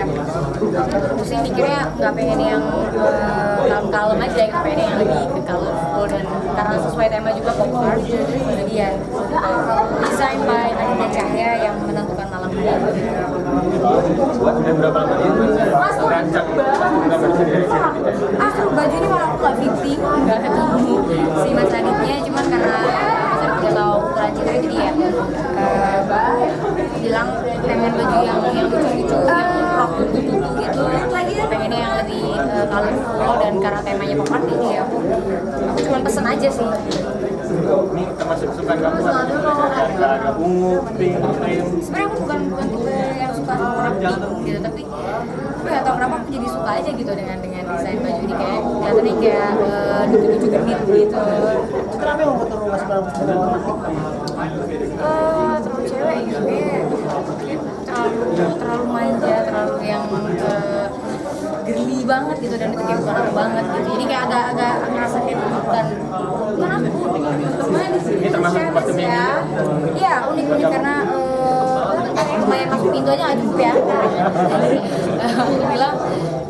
ya, aku sih mikirnya nggak pengen yang kalem-kalem aja, pengen yang lebih ke colorful dan karena sesuai tema juga pop art. Jadi ya desain by Aditya Cahya yang menentukan malam hari. Berapa lama dia rancang gambar sendiri? Baju ini malah aku nggak fitting, nggak ketemu si Mas Aditnya, cuman karena saya tidak tahu ukuran citra jadi ya bilang pengen baju yang lucu-lucu, yang rok tutu gitu, pengennya yang lebih colorful dan karena temanya pop art jadi ya aku cuma pesen aja sih. Ini termasuk kesukaan kamu agak ungu, pink, cream. Sebenarnya aku bukan tipe yang suka warna pink gitu, tapi nggak tahu kenapa aku jadi suka aja gitu dengan desain baju ini, kayak kelihatannya kayak lucu-lucu genit gitu. Kenapa yang membuat lu nggak suka Terlalu cewek gitu, kayak terlalu manja, terlalu yang girly banget gitu, dan itu kayak bukan aku banget gitu. Jadi kayak agak ngerasa kayak bukan aku. Ini termasuk kostum ya. Iya, unik karena lumayan masuk pintu aja nggak cukup ya. Aku bilang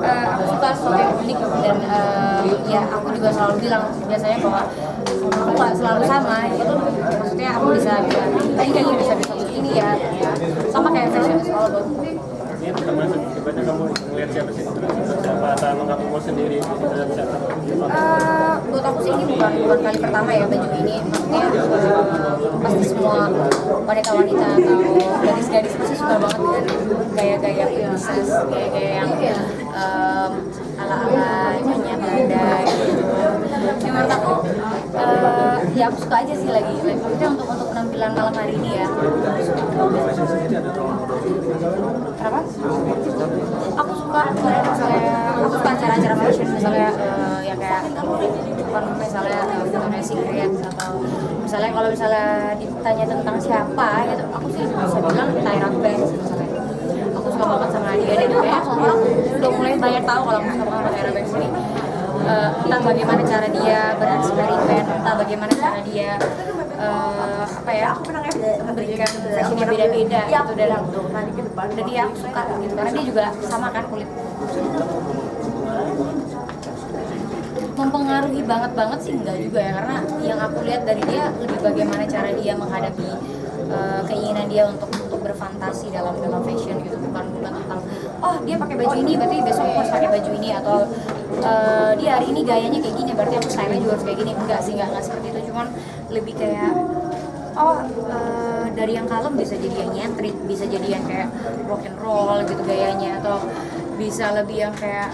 aku suka sesuatu yang unik dan ya aku juga selalu bilang biasanya bahwa aku nggak selalu sama gitu. Maksudnya aku bisa ini bisa ini ya sama kayak fashion is all about. Ini termasuk ibaratnya kamu ngeliat siapa sih? Siapa atau emang kamu mau sendiri bisa? Buat aku sih ini bukan kali pertama ya baju ini, maksudnya pasti semua wanita-wanita atau gadis-gadis pasti suka banget dengan gaya-gaya princess, gaya-gaya yang ala-ala Nyonya Belanda gitu. Yang menurut aku ya aku suka aja sih lagi maksudnya untuk penampilan malam hari ini ya. Kenapa? Aku suka misalnya aku suka acara-acara fashion misalnya yang kayak bukan misalnya Victoria's Secret atau misalnya kalau misalnya ditanya tentang siapa gitu aku sih bisa bilang Tyra Banks misalnya. Aku suka banget sama dia dan kayak orang udah mulai banyak tahu kalau aku suka banget sama Tyra Banks ini. Entah bagaimana cara dia bereksperimen, entah bagaimana cara dia memberikan fashion yang beda-beda gitu dan dia aku suka gitu karena dia juga sama kan kulit. Mempengaruhi banget sih enggak juga ya, karena yang aku lihat dari dia lebih bagaimana cara dia menghadapi keinginan dia untuk berfantasi dalam fashion gitu, bukan tentang oh dia pakai baju ini berarti besok aku harus pakai baju ini atau dia hari ini gayanya kayak gini berarti aku style-nya juga harus kayak gini. Enggak sih, enggak seperti itu, cuman lebih kayak dari yang kalem bisa jadi yang nyentrik, bisa jadi yang kayak rock and roll gitu gayanya, atau bisa lebih yang kayak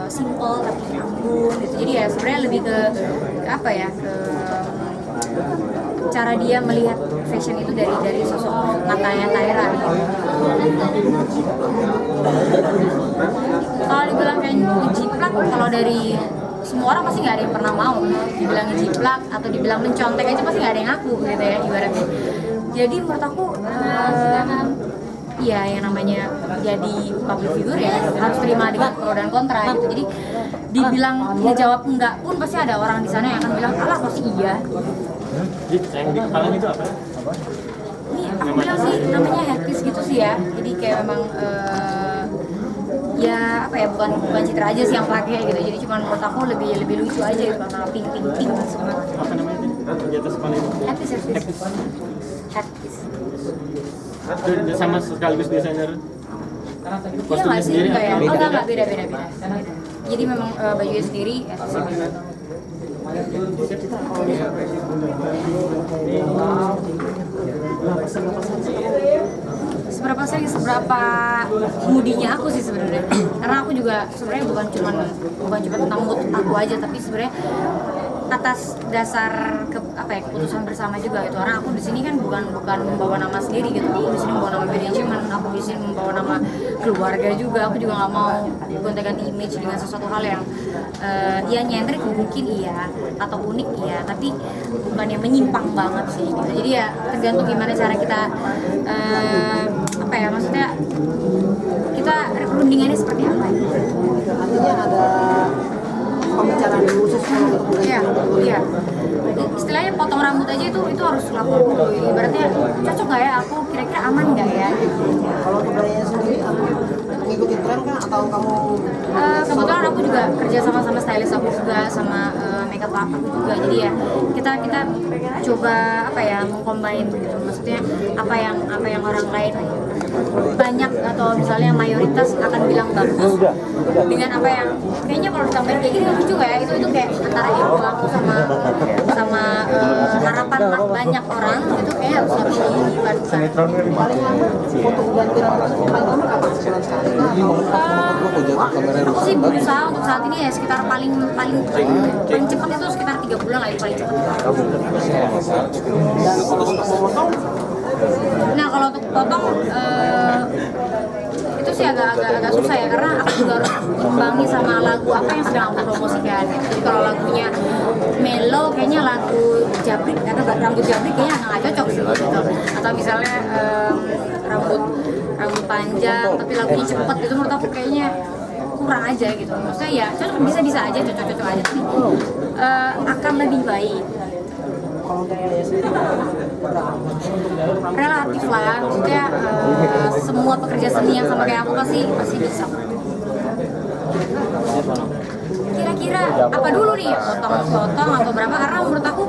simple tapi anggun gitu. Jadi ya sebenarnya lebih ke apa ya, ke cara dia melihat fashion itu dari sosok matanya Tyra gitu. Kalau dibilang kayak ngejiplak, kalau dari semua orang pasti nggak ada yang pernah mau dibilang ngejiplak atau dibilang mencontek aja pasti nggak ada yang ngaku gitu ya ibaratnya. Jadi menurut aku ya yang namanya jadi public figure ya harus terima dengan pro dan kontra gitu. Jadi dibilang ngejawab enggak pun pasti ada orang di sana yang akan bilang alah pasti iya. Yang di kepala itu apa? Ini aku bilang sih namanya headpiece gitu sih ya. Jadi kayak memang ya apa ya, bukan citra aja sih yang pakai gitu. Jadi cuma menurut aku lebih lucu aja gitu karena pink semua. Apa namanya ini? Di atas kepala itu? Headpiece. Itu sama sekaligus desainer. Iya nggak sih? Enggak ya? Oh enggak, beda. Jadi memang bajunya sendiri, headpiece beda. Seberapa moodinya aku sih sebenarnya, karena aku juga sebenarnya bukan cuma tentang mood aku aja, tapi sebenarnya atas dasar keputusan bersama juga gitu. Karena aku di sini kan bukan membawa nama sendiri gitu, aku di sini membawa nama manajemen, aku di sini membawa nama keluarga juga. Aku juga nggak mau gonta-ganti image dengan sesuatu hal yang ya nyentrik mungkin iya atau unik iya, tapi bukan yang menyimpang banget sih gitu. Jadi ya tergantung gimana cara kita maksudnya kita rundingannya seperti apa gitu. Artinya ada pembicaraan khusus untuk Iya. Istilahnya potong rambut aja itu harus lapor dulu. Ibaratnya cocok nggak ya aku, kira-kira aman nggak ya? Kalau untuk gayanya sendiri mengikuti tren atau kamu Kebetulan aku juga kerja sama stylist aku juga, sama makeup aku juga, jadi ya kita coba apa ya, mengcombine gitu, maksudnya apa yang orang lain banyak atau misalnya mayoritas akan bilang bagus dengan apa yang kayaknya kalau ditambahin kayak gini lucu ya, itu kayak antara ego aku sama harapan banyak orang itu kayak harus lebih bukan paling lama foto ganti rambut paling lama kapan? Sebulan sekali kah? Atau aku sih berusaha untuk saat ini ya sekitar paling cepat itu sekitar 3 bulan lah, paling cepat. dan untuk memotong Nah kalau untuk potong itu sih agak susah ya, karena aku juga harus imbangi sama lagu apa yang sedang aku promosikan. Jadi kalau lagunya mellow, kayaknya lagu jabrik atau rambut jabrik kayaknya nggak cocok sih gitu. Atau misalnya rambut panjang tapi lagunya cepet, itu menurut aku kayaknya kurang aja gitu. Maksudnya ya cocok, bisa aja cocok aja, tapi akan lebih baik. kalau untuk biaya sendiri berapa? Relatif lah, maksudnya semua pekerja seni yang sama kayak aku pasti bisa. Kira-kira apa dulu nih, potong atau berapa? Karena menurut aku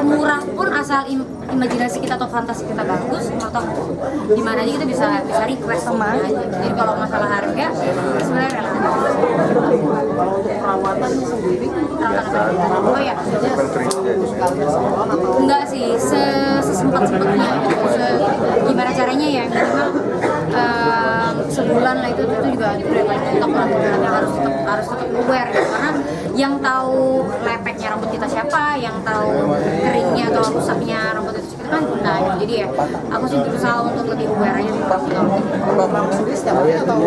murah pun asal imajinasi kita atau fantasi kita bagus, atau di mana aja kita bisa request sama aja. Jadi kalau masalah harga sebenarnya relatif. Kalau untuk perawatan sendiri Oh ya, sekali salon atau enggak sih, sesempatnya gitu. Gimana caranya ya, minimal sebulan lah itu juga udah paling mentok lah. Berarti harus tetap aware gitu. Karena yang tahu lepeknya rambut kita siapa, yang tahu keringnya atau rusaknya rambut itu kita kan kita gitu. Jadi ya aku sih berusaha untuk lebih aware aja sih. rambut sendiri setiap hari atau